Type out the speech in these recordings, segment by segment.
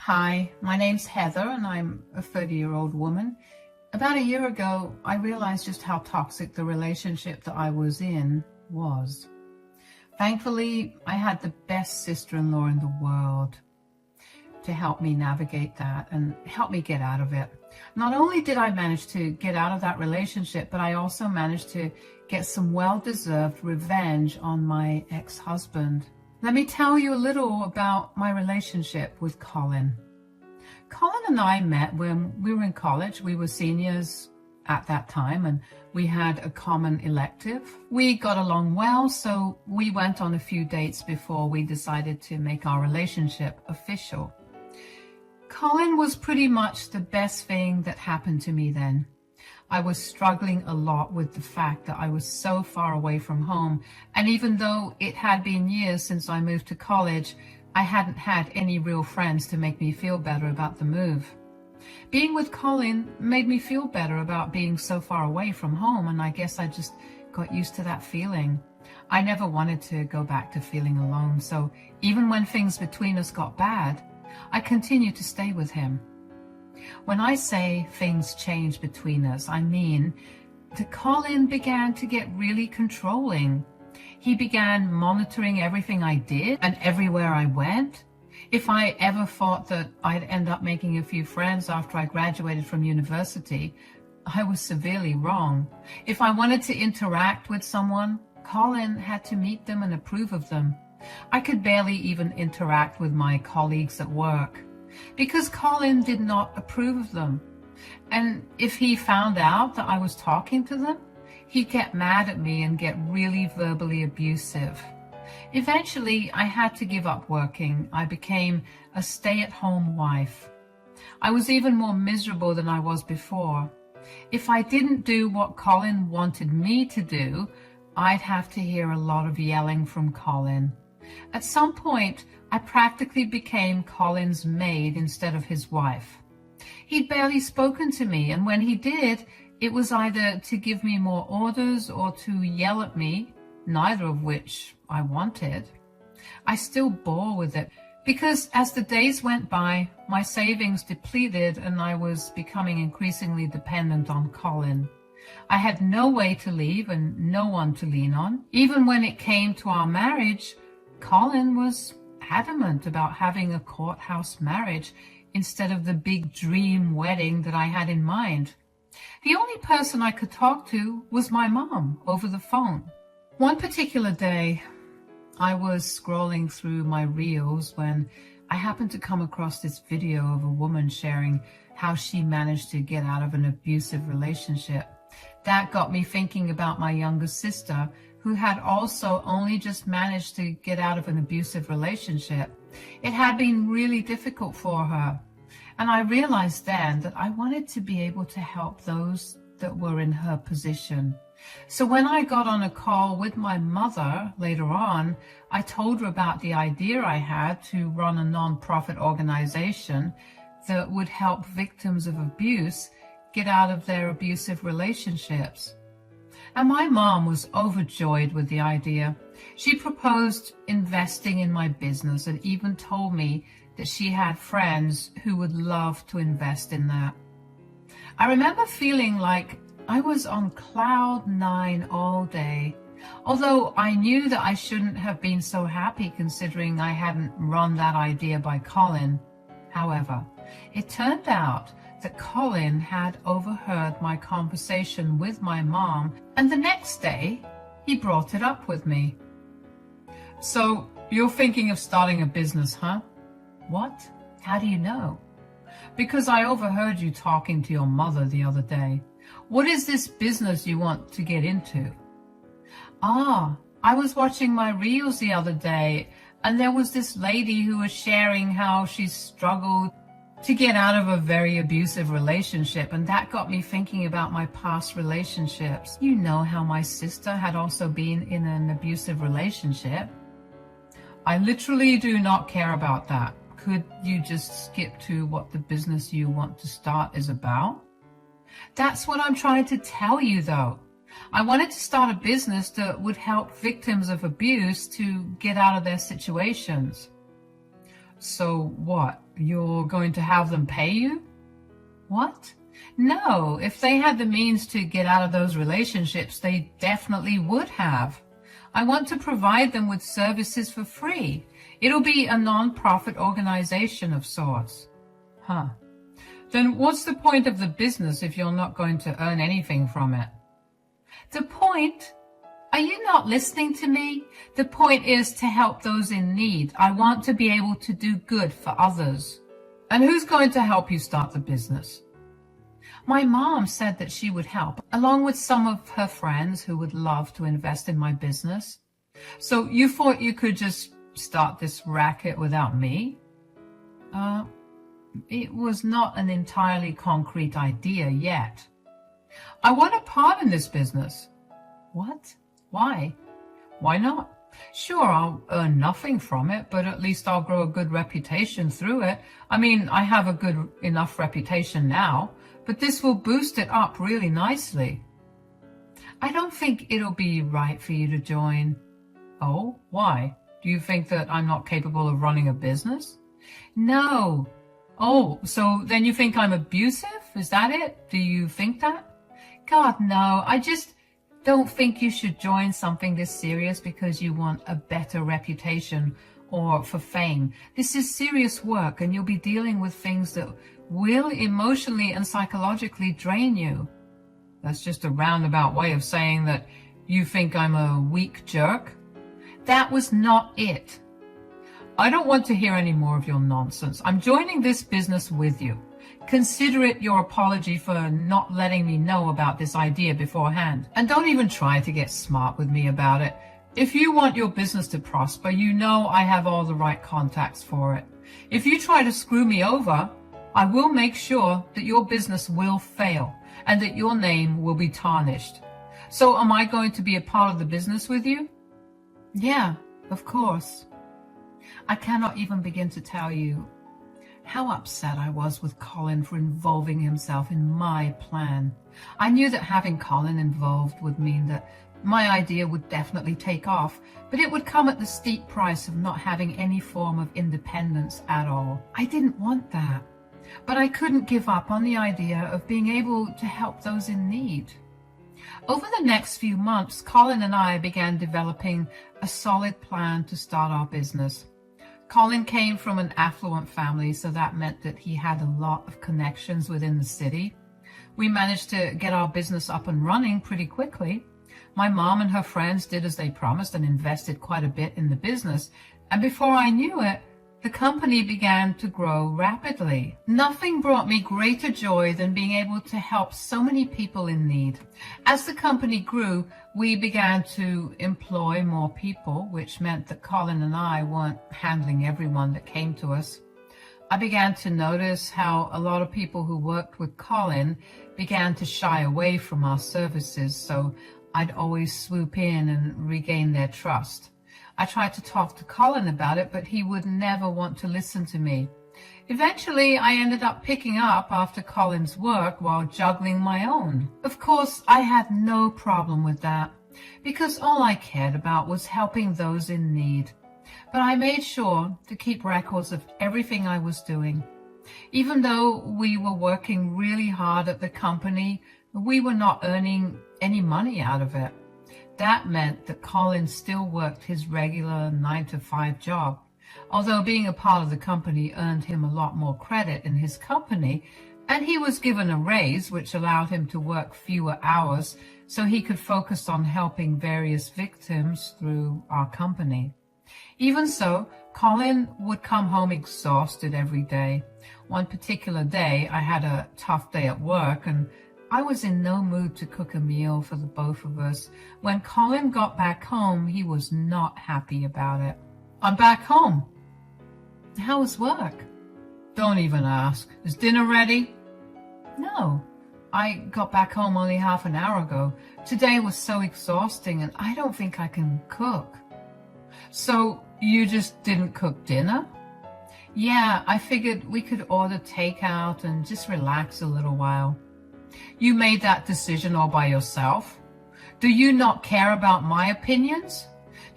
Hi, my name's Heather and I'm a 30-year-old woman. About a year ago, I realized just how toxic the relationship that I was in was. Thankfully, I had the best sister-in-law in the world to help me navigate that and help me get out of it. Not only did I manage to get out of that relationship, but I also managed to get some well-deserved revenge on my ex-husband. Let me tell you a little about my relationship with Colin. Colin and I met when we were in college. We were seniors at that time and we had a common elective. We got along well, so we went on a few dates before we decided to make our relationship official. Colin was pretty much the best thing that happened to me then. I was struggling a lot with the fact that I was so far away from home, and even though it had been years since I moved to college, I hadn't had any real friends to make me feel better about the move. Being with Colin made me feel better about being so far away from home, and I guess I just got used to that feeling. I never wanted to go back to feeling alone, so even when things between us got bad, I continued to stay with him. When I say things changed between us, I mean that Colin began to get really controlling. He began monitoring everything I did and everywhere I went. If I ever thought that I'd end up making a few friends after I graduated from university, I was severely wrong. If I wanted to interact with someone, Colin had to meet them and approve of them. I could barely even interact with my colleagues at work, because Colin did not approve of them. And if he found out that I was talking to them, he'd get mad at me and get really verbally abusive. Eventually, I had to give up working. I became a stay-at-home wife. I was even more miserable than I was before. If I didn't do what Colin wanted me to do, I'd have to hear a lot of yelling from Colin. At some point, I practically became Colin's maid instead of his wife. He'd barely spoken to me, and when he did, it was either to give me more orders or to yell at me, neither of which I wanted. I still bore with it, because as the days went by, my savings depleted and I was becoming increasingly dependent on Colin. I had no way to leave and no one to lean on. Even when it came to our marriage, Colin was adamant about having a courthouse marriage instead of the big dream wedding that I had in mind. The only person I could talk to was my mom over the phone. One particular day, I was scrolling through my reels when I happened to come across this video of a woman sharing how she managed to get out of an abusive relationship. That got me thinking about my younger sister, who had also only just managed to get out of an abusive relationship. It had been really difficult for her. And I realized then that I wanted to be able to help those that were in her position. So when I got on a call with my mother later on, I told her about the idea I had to run a non-profit organization that would help victims of abuse get out of their abusive relationships. And my mom was overjoyed with the idea. She proposed investing in my business and even told me that she had friends who would love to invest in that. I remember feeling like I was on cloud nine all day, although I knew that I shouldn't have been so happy considering I hadn't run that idea by Colin. However, it turned out that Colin had overheard my conversation with my mom, and the next day he brought it up with me. So, you're thinking of starting a business, huh? What? How do you know? Because I overheard you talking to your mother the other day. What is this business you want to get into? I was watching my reels the other day, and there was this lady who was sharing how she struggled to get out of a very abusive relationship, and that got me thinking about my past relationships. You know how my sister had also been in an abusive relationship. I literally do not care about that. Could you just skip to what the business you want to start is about? That's what I'm trying to tell you, though. I wanted to start a business that would help victims of abuse to get out of their situations. So what? You're going to have them pay you? What? No, if they had the means to get out of those relationships, they definitely would have. I want to provide them with services for free. It'll be a non-profit organization of sorts. Huh. Then what's the point of the business if you're not going to earn anything from it? The point? Are you not listening to me? The point is to help those in need. I want to be able to do good for others. And who's going to help you start the business? My mom said that she would help, along with some of her friends who would love to invest in my business. So you thought you could just start this racket without me? It was not an entirely concrete idea yet. I want a part in this business. What? Why? Why not? Sure, I'll earn nothing from it, but at least I'll grow a good reputation through it. I mean, I have a good enough reputation now, but this will boost it up really nicely. I don't think it'll be right for you to join. Oh, why? Do you think that I'm not capable of running a business? No. Oh, so then you think I'm abusive? Is that it? Do you think that? God, no. I just don't think you should join something this serious because you want a better reputation or for fame. This is serious work, and you'll be dealing with things that will emotionally and psychologically drain you. That's just a roundabout way of saying that you think I'm a weak jerk. That was not it. I don't want to hear any more of your nonsense. I'm joining this business with you. Consider it your apology for not letting me know about this idea beforehand. And don't even try to get smart with me about it. If you want your business to prosper, you know I have all the right contacts for it. If you try to screw me over, I will make sure that your business will fail and that your name will be tarnished. So am I going to be a part of the business with you? Yeah, of course. I cannot even begin to tell you how upset I was with Colin for involving himself in my plan. I knew that having Colin involved would mean that my idea would definitely take off, but it would come at the steep price of not having any form of independence at all. I didn't want that, but I couldn't give up on the idea of being able to help those in need. Over the next few months, Colin and I began developing a solid plan to start our business. Colin came from an affluent family, so that meant that he had a lot of connections within the city. We managed to get our business up and running pretty quickly. My mom and her friends did as they promised and invested quite a bit in the business. And before I knew it, the company began to grow rapidly. Nothing brought me greater joy than being able to help so many people in need. As the company grew, we began to employ more people, which meant that Colin and I weren't handling everyone that came to us. I began to notice how a lot of people who worked with Colin began to shy away from our services, so I'd always swoop in and regain their trust. I tried to talk to Colin about it, but he would never want to listen to me. Eventually, I ended up picking up after Colin's work while juggling my own. Of course, I had no problem with that, because all I cared about was helping those in need. But I made sure to keep records of everything I was doing. Even though we were working really hard at the company, we were not earning any money out of it. That meant that Colin still worked his regular 9-to-5 job. Although being a part of the company earned him a lot more credit in his company, and he was given a raise which allowed him to work fewer hours so he could focus on helping various victims through our company. Even so, Colin would come home exhausted every day. One particular day, I had a tough day at work, and I was in no mood to cook a meal for the both of us. When Colin got back home, he was not happy about it. I'm back home. How was work? Don't even ask. Is dinner ready? No. I got back home only half an hour ago. Today was so exhausting, and I don't think I can cook. So you just didn't cook dinner? Yeah, I figured we could order takeout and just relax a little while. You made that decision all by yourself? Do you not care about my opinions?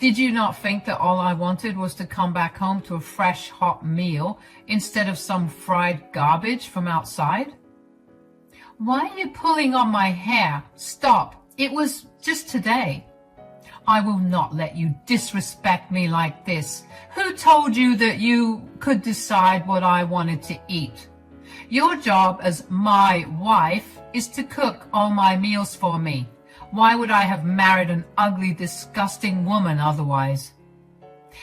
Did you not think that all I wanted was to come back home to a fresh, hot meal instead of some fried garbage from outside? Why are you pulling on my hair? Stop. It was just today. I will not let you disrespect me like this. Who told you that you could decide what I wanted to eat? Your job as my wife is to cook all my meals for me. Why would I have married an ugly, disgusting woman otherwise?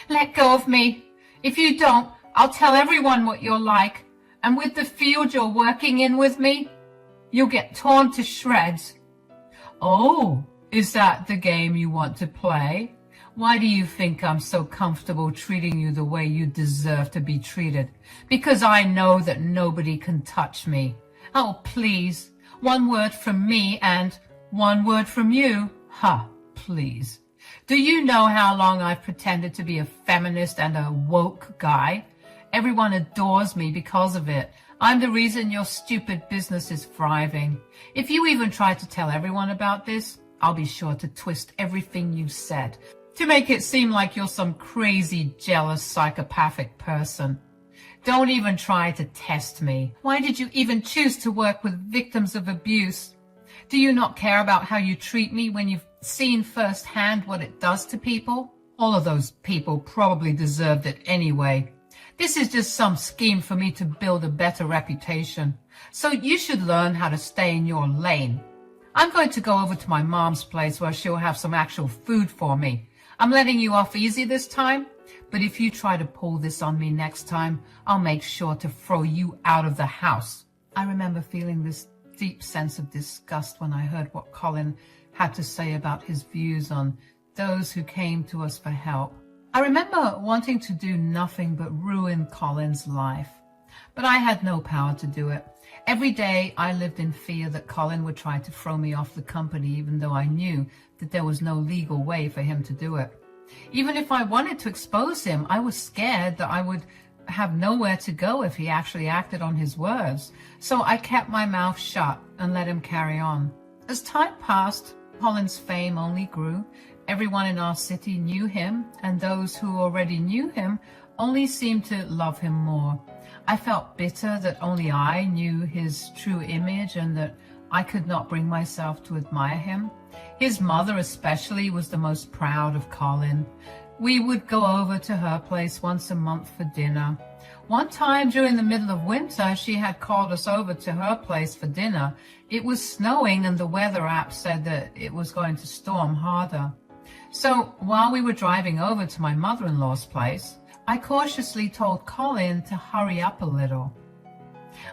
Let go of me. If you don't, I'll tell everyone what you're like. And with the field you're working in with me, you'll get torn to shreds. Oh, is that the game you want to play? Why do you think I'm so comfortable treating you the way you deserve to be treated? Because I know that nobody can touch me. Oh, please. One word from me and one word from you? Please. Do you know how long I've pretended to be a feminist and a woke guy? Everyone adores me because of it. I'm the reason your stupid business is thriving. If you even try to tell everyone about this, I'll be sure to twist everything you've said to make it seem like you're some crazy, jealous, psychopathic person. Don't even try to test me. Why did you even choose to work with victims of abuse? Do you not care about how you treat me when you've seen firsthand what it does to people? All of those people probably deserved it anyway. This is just some scheme for me to build a better reputation. So you should learn how to stay in your lane. I'm going to go over to my mom's place where she'll have some actual food for me. I'm letting you off easy this time, but if you try to pull this on me next time, I'll make sure to throw you out of the house. I remember feeling this deep sense of disgust when I heard what Colin had to say about his views on those who came to us for help. I remember wanting to do nothing but ruin Colin's life, but I had no power to do it. Every day I lived in fear that Colin would try to throw me off the company, even though I knew that there was no legal way for him to do it. Even if I wanted to expose him, I was scared that I would have nowhere to go if he actually acted on his words. So I kept my mouth shut and let him carry on. As time passed, Colin's fame only grew. Everyone in our city knew him, and those who already knew him only seemed to love him more. I felt bitter that only I knew his true image and that I could not bring myself to admire him. His mother especially was the most proud of Colin. We would go over to her place once a month for dinner. One time during the middle of winter, she had called us over to her place for dinner. It was snowing and the weather app said that it was going to storm harder. So while we were driving over to my mother-in-law's place, I cautiously told Colin to hurry up a little.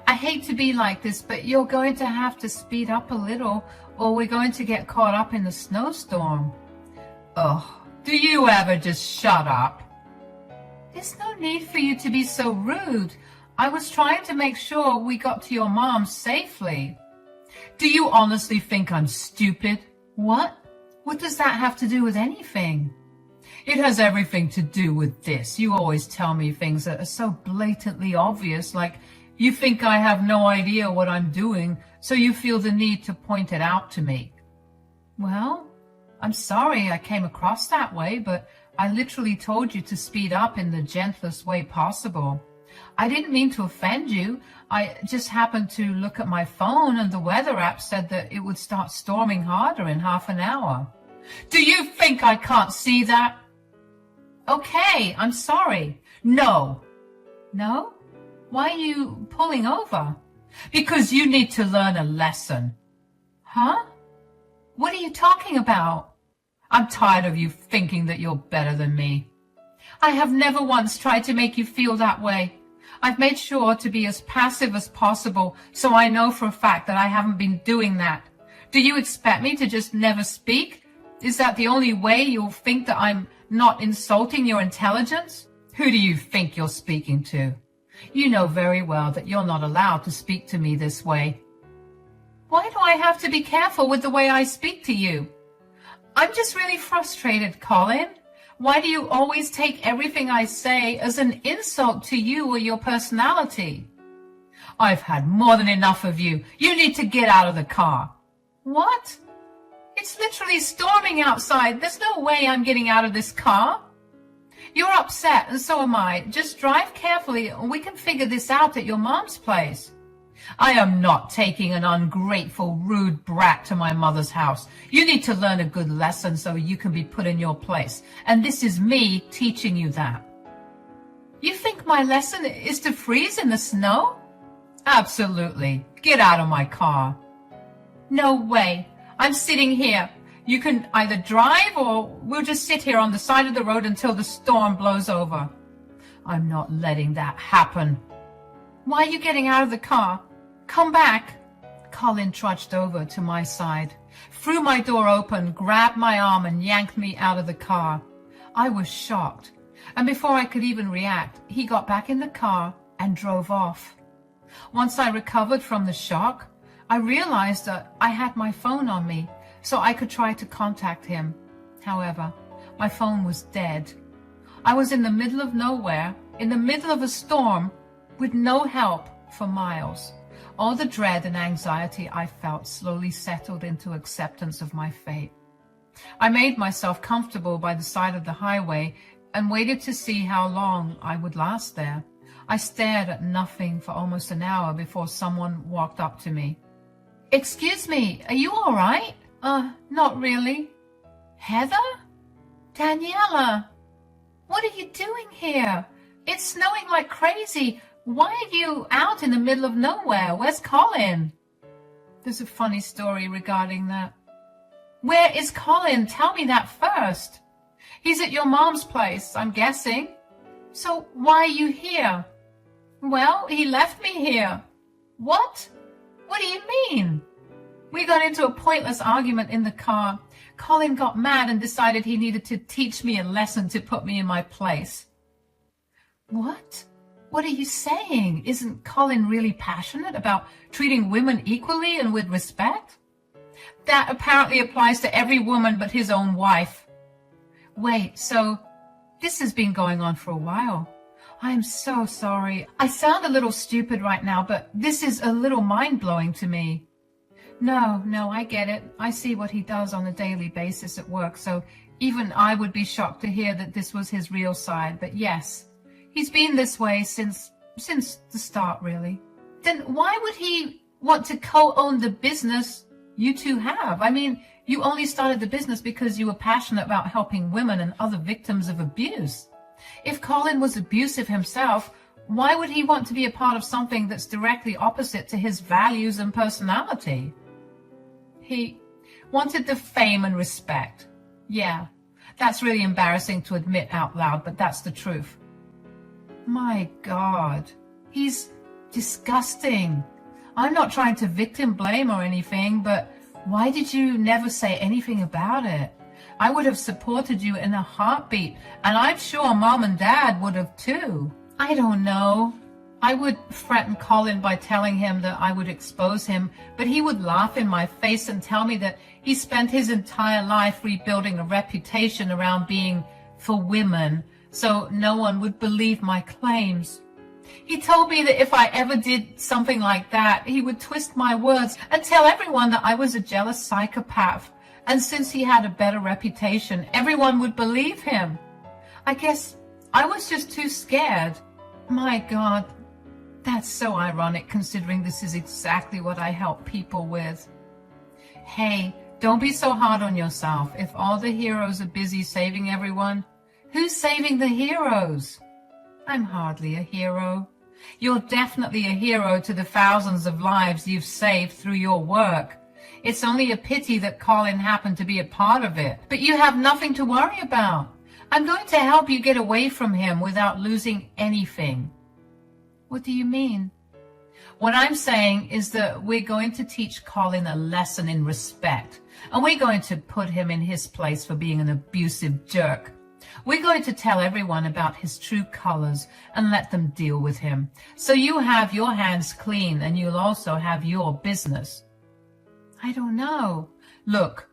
I hate to be like this, but you're going to have to speed up a little or we're going to get caught up in the snowstorm. Oh, do you ever just shut up? There's no need for you to be so rude. I was trying to make sure we got to your mom safely. Do you honestly think I'm stupid? What? What does that have to do with anything? It has everything to do with this. You always tell me things that are so blatantly obvious, like you think I have no idea what I'm doing, so you feel the need to point it out to me. Well, I'm sorry I came across that way, but I literally told you to speed up in the gentlest way possible. I didn't mean to offend you. I just happened to look at my phone and the weather app said that it would start storming harder in half an hour. Do you think I can't see that? Okay, I'm sorry. No. No? Why are you pulling over? Because you need to learn a lesson. Huh? What are you talking about? I'm tired of you thinking that you're better than me. I have never once tried to make you feel that way. I've made sure to be as passive as possible, so I know for a fact that I haven't been doing that. Do you expect me to just never speak? Is that the only way you'll think that I'm not insulting your intelligence? Who do you think you're speaking to? You know very well that you're not allowed to speak to me this way. Why do I have to be careful with the way I speak to you? I'm just really frustrated, Colin. Why do you always take everything I say as an insult to you or your personality? I've had more than enough of you. You need to get out of the car. What? It's literally storming outside. There's no way I'm getting out of this car. You're upset, and so am I. Just drive carefully, and we can figure this out at your mom's place. I am not taking an ungrateful, rude brat to my mother's house. You need to learn a good lesson so you can be put in your place. And this is me teaching you that. You think my lesson is to freeze in the snow? Absolutely. Get out of my car. No way. I'm sitting here. You can either drive or we'll just sit here on the side of the road until the storm blows over. I'm not letting that happen. Why are you getting out of the car? Come back. Colin trudged over to my side, threw my door open, grabbed my arm and yanked me out of the car. I was shocked, and before I could even react, he got back in the car and drove off. Once I recovered from the shock, I realized that I had my phone on me, so I could try to contact him. However, my phone was dead. I was in the middle of nowhere, in the middle of a storm, with no help for miles. All the dread and anxiety I felt slowly settled into acceptance of my fate. I made myself comfortable by the side of the highway and waited to see how long I would last there. I stared at nothing for almost an hour before someone walked up to me. Excuse me, are you all right? Not really. Heather? Daniela? What are you doing here? It's snowing like crazy. Why are you out in the middle of nowhere? Where's Colin? There's a funny story regarding that. Where is Colin? Tell me that first. He's at your mom's place, I'm guessing. So why are you here? Well, he left me here. What? What do you mean? We got into a pointless argument in the car. Colin got mad and decided he needed to teach me a lesson to put me in my place. What? What are you saying? Isn't Colin really passionate about treating women equally and with respect? That apparently applies to every woman but his own wife. Wait, so this has been going on for a while. I'm so sorry. I sound a little stupid right now, but this is a little mind-blowing to me. No, I get it. I see what he does on a daily basis at work, so even I would be shocked to hear that this was his real side. But yes, he's been this way since the start, really. Then why would he want to co-own the business you two have? I mean, you only started the business because you were passionate about helping women and other victims of abuse. If Colin was abusive himself, why would he want to be a part of something that's directly opposite to his values and personality? He wanted the fame and respect. Yeah, that's really embarrassing to admit out loud, but that's the truth. My God, he's disgusting. I'm not trying to victim blame or anything, but why did you never say anything about it? I would have supported you in a heartbeat, and I'm sure Mom and Dad would have too. I don't know. I would threaten Colin by telling him that I would expose him, but he would laugh in my face and tell me that he spent his entire life rebuilding a reputation around being for women, so no one would believe my claims. He told me that if I ever did something like that, he would twist my words and tell everyone that I was a jealous psychopath. And since he had a better reputation, everyone would believe him. I guess I was just too scared. My God, that's so ironic considering this is exactly what I help people with. Hey, don't be so hard on yourself. If all the heroes are busy saving everyone, who's saving the heroes? I'm hardly a hero. You're definitely a hero to the thousands of lives you've saved through your work. It's only a pity that Colin happened to be a part of it. But you have nothing to worry about. I'm going to help you get away from him without losing anything. What do you mean? What I'm saying is that we're going to teach Colin a lesson in respect, and we're going to put him in his place for being an abusive jerk. We're going to tell everyone about his true colors and let them deal with him. So you have your hands clean and you'll also have your business. I don't know. Look,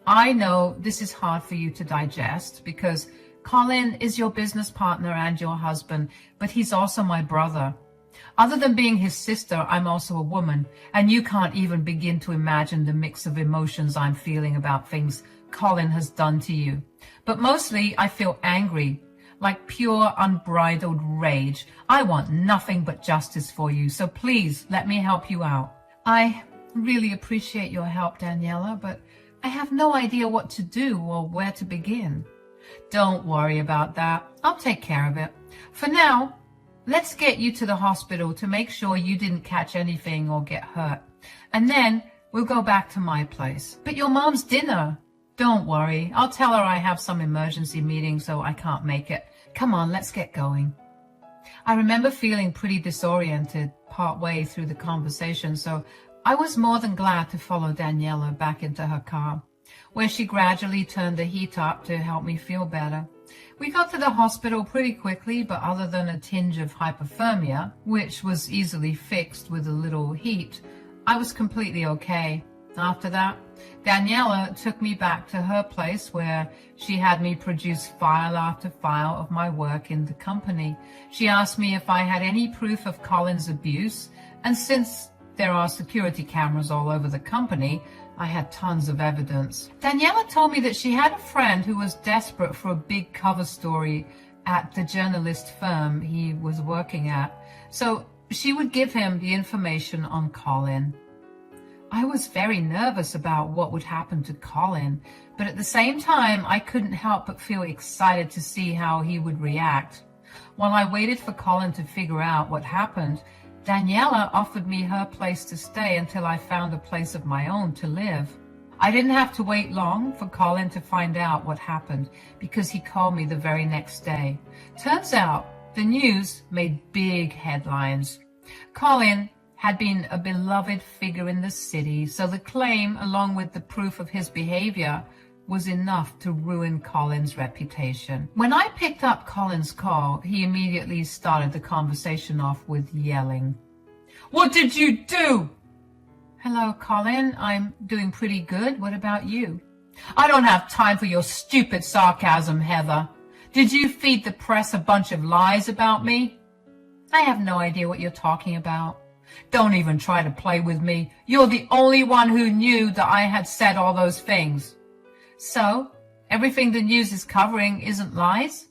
I know this is hard for you to digest because Colin is your business partner and your husband, but he's also my brother. Other than being his sister, I'm also a woman, and you can't even begin to imagine the mix of emotions I'm feeling about things Colin has done to you. But mostly I feel angry, like pure unbridled rage. I want nothing but justice for you, so please let me help you out. I really appreciate your help, Daniela, but I have no idea what to do or where to begin. Don't worry about that. I'll take care of it. For now, let's get you to the hospital to make sure you didn't catch anything or get hurt. And then we'll go back to my place. But your mom's dinner. Don't worry. I'll tell her I have some emergency meeting, so I can't make it. Come on, let's get going. I remember feeling pretty disoriented partway through the conversation, so I was more than glad to follow Daniela back into her car, where she gradually turned the heat up to help me feel better. We got to the hospital pretty quickly, but other than a tinge of hypothermia, which was easily fixed with a little heat, I was completely okay. After that, Daniela took me back to her place where she had me produce file after file of my work in the company. She asked me if I had any proof of Colin's abuse, and since there are security cameras all over the company, I had tons of evidence. Daniela told me that she had a friend who was desperate for a big cover story at the journalist firm he was working at, so she would give him the information on Colin. I was very nervous about what would happen to Colin, but at the same time, I couldn't help but feel excited to see how he would react. While I waited for Colin to figure out what happened, Daniela offered me her place to stay until I found a place of my own to live. I didn't have to wait long for Colin to find out what happened because he called me the very next day. Turns out the news made big headlines. Colin had been a beloved figure in the city, so the claim, along with the proof of his behavior, was enough to ruin Colin's reputation. When I picked up Colin's call, he immediately started the conversation off with yelling. "What did you do?" "Hello, Colin. I'm doing pretty good. What about you?" "I don't have time for your stupid sarcasm, Heather. Did you feed the press a bunch of lies about me?" "I have no idea what you're talking about." "Don't even try to play with me. You're the only one who knew that I had said all those things." "So, everything the news is covering isn't lies?"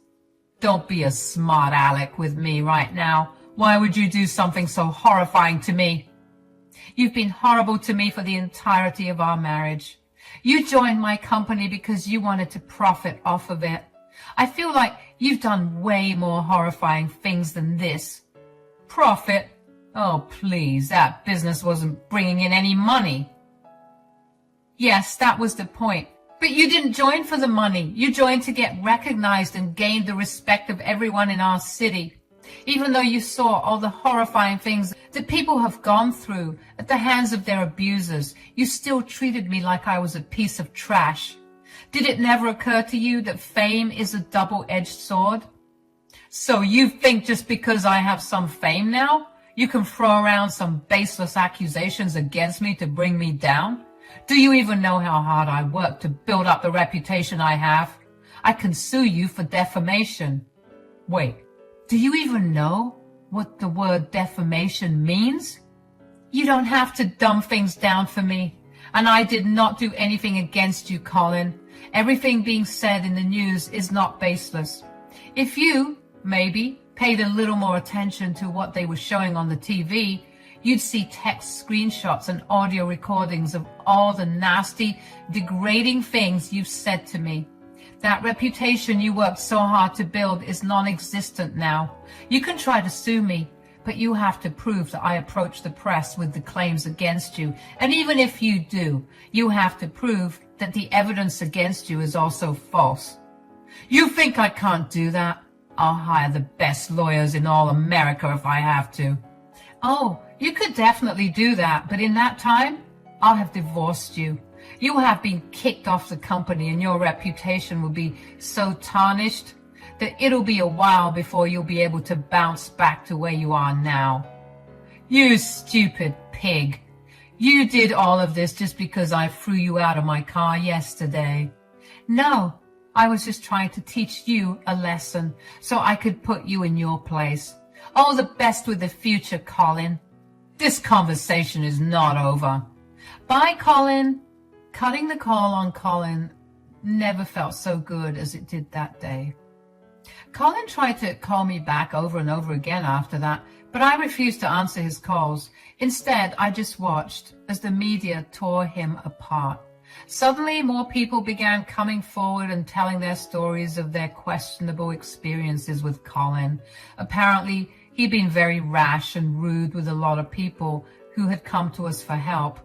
"Don't be a smart aleck with me right now. Why would you do something so horrifying to me?" "You've been horrible to me for the entirety of our marriage. You joined my company because you wanted to profit off of it. I feel like you've done way more horrifying things than this." "Profit? Oh, please, that business wasn't bringing in any money." "Yes, that was the point. But you didn't join for the money. You joined to get recognized and gain the respect of everyone in our city. Even though you saw all the horrifying things that people have gone through at the hands of their abusers, you still treated me like I was a piece of trash. Did it never occur to you that fame is a double-edged sword? So you think just because I have some fame now, you can throw around some baseless accusations against me to bring me down? Do you even know how hard I work to build up the reputation I have? I can sue you for defamation." "Wait, do you even know what the word defamation means?" "You don't have to dumb things down for me. And I did not do anything against you, Colin. Everything being said in the news is not baseless. If you, maybe, paid a little more attention to what they were showing on the TV, you'd see text screenshots and audio recordings of all the nasty, degrading things you've said to me. That reputation you worked so hard to build is non-existent now. You can try to sue me, but you have to prove that I approached the press with the claims against you. And even if you do, you have to prove that the evidence against you is also false." "You think I can't do that? I'll hire the best lawyers in all America if I have to." "Oh, you could definitely do that, but in that time, I'll have divorced you. You will have been kicked off the company and your reputation will be so tarnished that it'll be a while before you'll be able to bounce back to where you are now." "You stupid pig. You did all of this just because I threw you out of my car yesterday." "No, I was just trying to teach you a lesson so I could put you in your place. All the best with the future, Colin. This conversation is not over. Bye, Colin. Cutting the call on Colin never felt so good as it did that day. Colin tried to call me back over and over again after that, but I refused to answer his calls. Instead, I just watched as the media tore him apart. Suddenly, more people began coming forward and telling their stories of their questionable experiences with Colin. Apparently, he'd been very rash and rude with a lot of people who had come to us for help.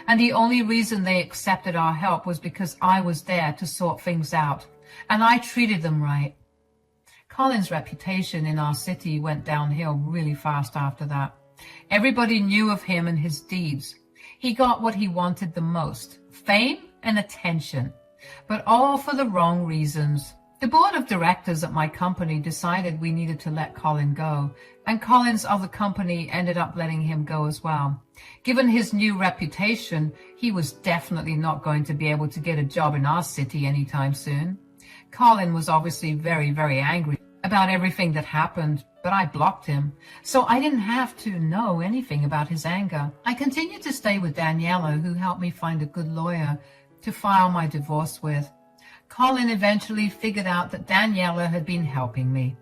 And the only reason they accepted our help was because I was there to sort things out, and I treated them right. Colin's reputation in our city went downhill really fast after that. Everybody knew of him and his deeds. He got what he wanted the most, fame and attention, but all for the wrong reasons. The board of directors at my company decided we needed to let Colin go, and Colin's other company ended up letting him go as well. Given his new reputation, he was definitely not going to be able to get a job in our city anytime soon. Colin was obviously very, very angry about everything that happened, but I blocked him, so I didn't have to know anything about his anger. I continued to stay with Daniela, who helped me find a good lawyer to file my divorce with. Colin eventually figured out that Daniela had been helping me,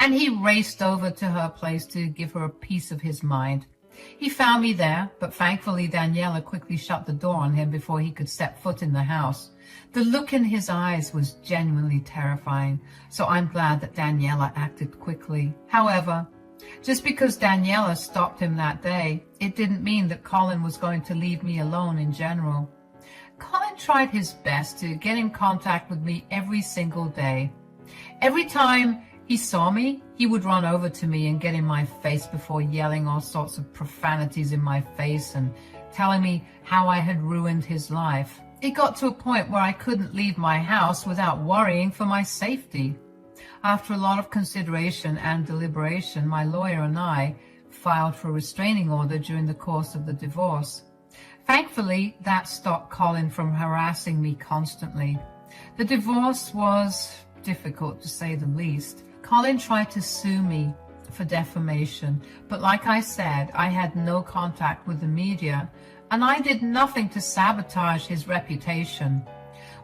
and he raced over to her place to give her a piece of his mind. He found me there, but thankfully Daniela quickly shut the door on him before he could step foot in the house. The look in his eyes was genuinely terrifying, so I'm glad that Daniela acted quickly. However, just because Daniela stopped him that day, it didn't mean that Colin was going to leave me alone in general. Colin tried his best to get in contact with me every single day. Every time he saw me, he would run over to me and get in my face before yelling all sorts of profanities in my face and telling me how I had ruined his life. It got to a point where I couldn't leave my house without worrying for my safety. After a lot of consideration and deliberation, my lawyer and I filed for a restraining order during the course of the divorce. Thankfully, that stopped Colin from harassing me constantly. The divorce was difficult, to say the least. Colin tried to sue me for defamation, but like I said, I had no contact with the media, and I did nothing to sabotage his reputation.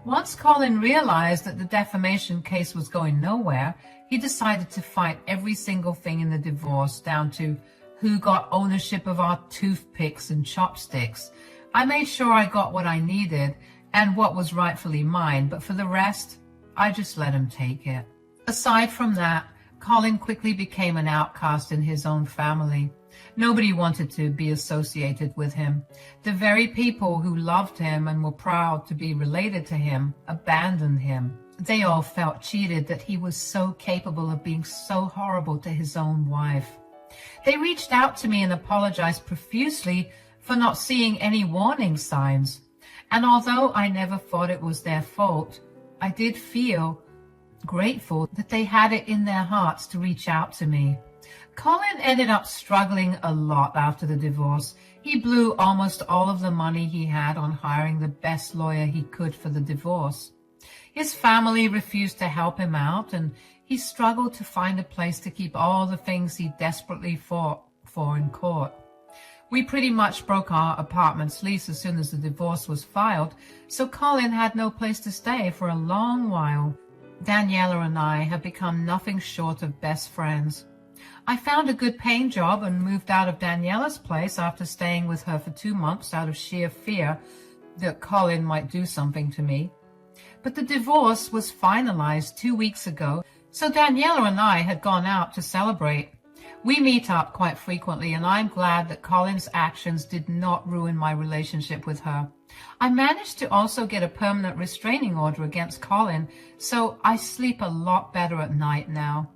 Once Colin realized that the defamation case was going nowhere, he decided to fight every single thing in the divorce, down to who got ownership of our toothpicks and chopsticks. I made sure I got what I needed and what was rightfully mine, but for the rest, I just let him take it. Aside from that, Colin quickly became an outcast in his own family. Nobody wanted to be associated with him. The very people who loved him and were proud to be related to him abandoned him. They all felt cheated that he was so capable of being so horrible to his own wife. They reached out to me and apologized profusely for not seeing any warning signs. And although I never thought it was their fault, I did feel grateful that they had it in their hearts to reach out to me. Colin ended up struggling a lot after the divorce. He blew almost all of the money he had on hiring the best lawyer he could for the divorce. His family refused to help him out, and he struggled to find a place to keep all the things he desperately fought for in court. We pretty much broke our apartment's lease as soon as the divorce was filed, so Colin had no place to stay for a long while. Daniela and I have become nothing short of best friends. I found a good paying job and moved out of Daniela's place after staying with her for 2 months out of sheer fear that Colin might do something to me. But the divorce was finalized 2 weeks ago, so Daniela and I had gone out to celebrate. We meet up quite frequently, and I'm glad that Colin's actions did not ruin my relationship with her. I managed to also get a permanent restraining order against Colin, so I sleep a lot better at night now.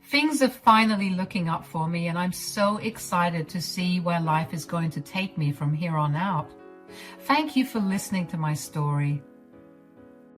Things are finally looking up for me, and I'm so excited to see where life is going to take me from here on out. Thank you for listening to my story.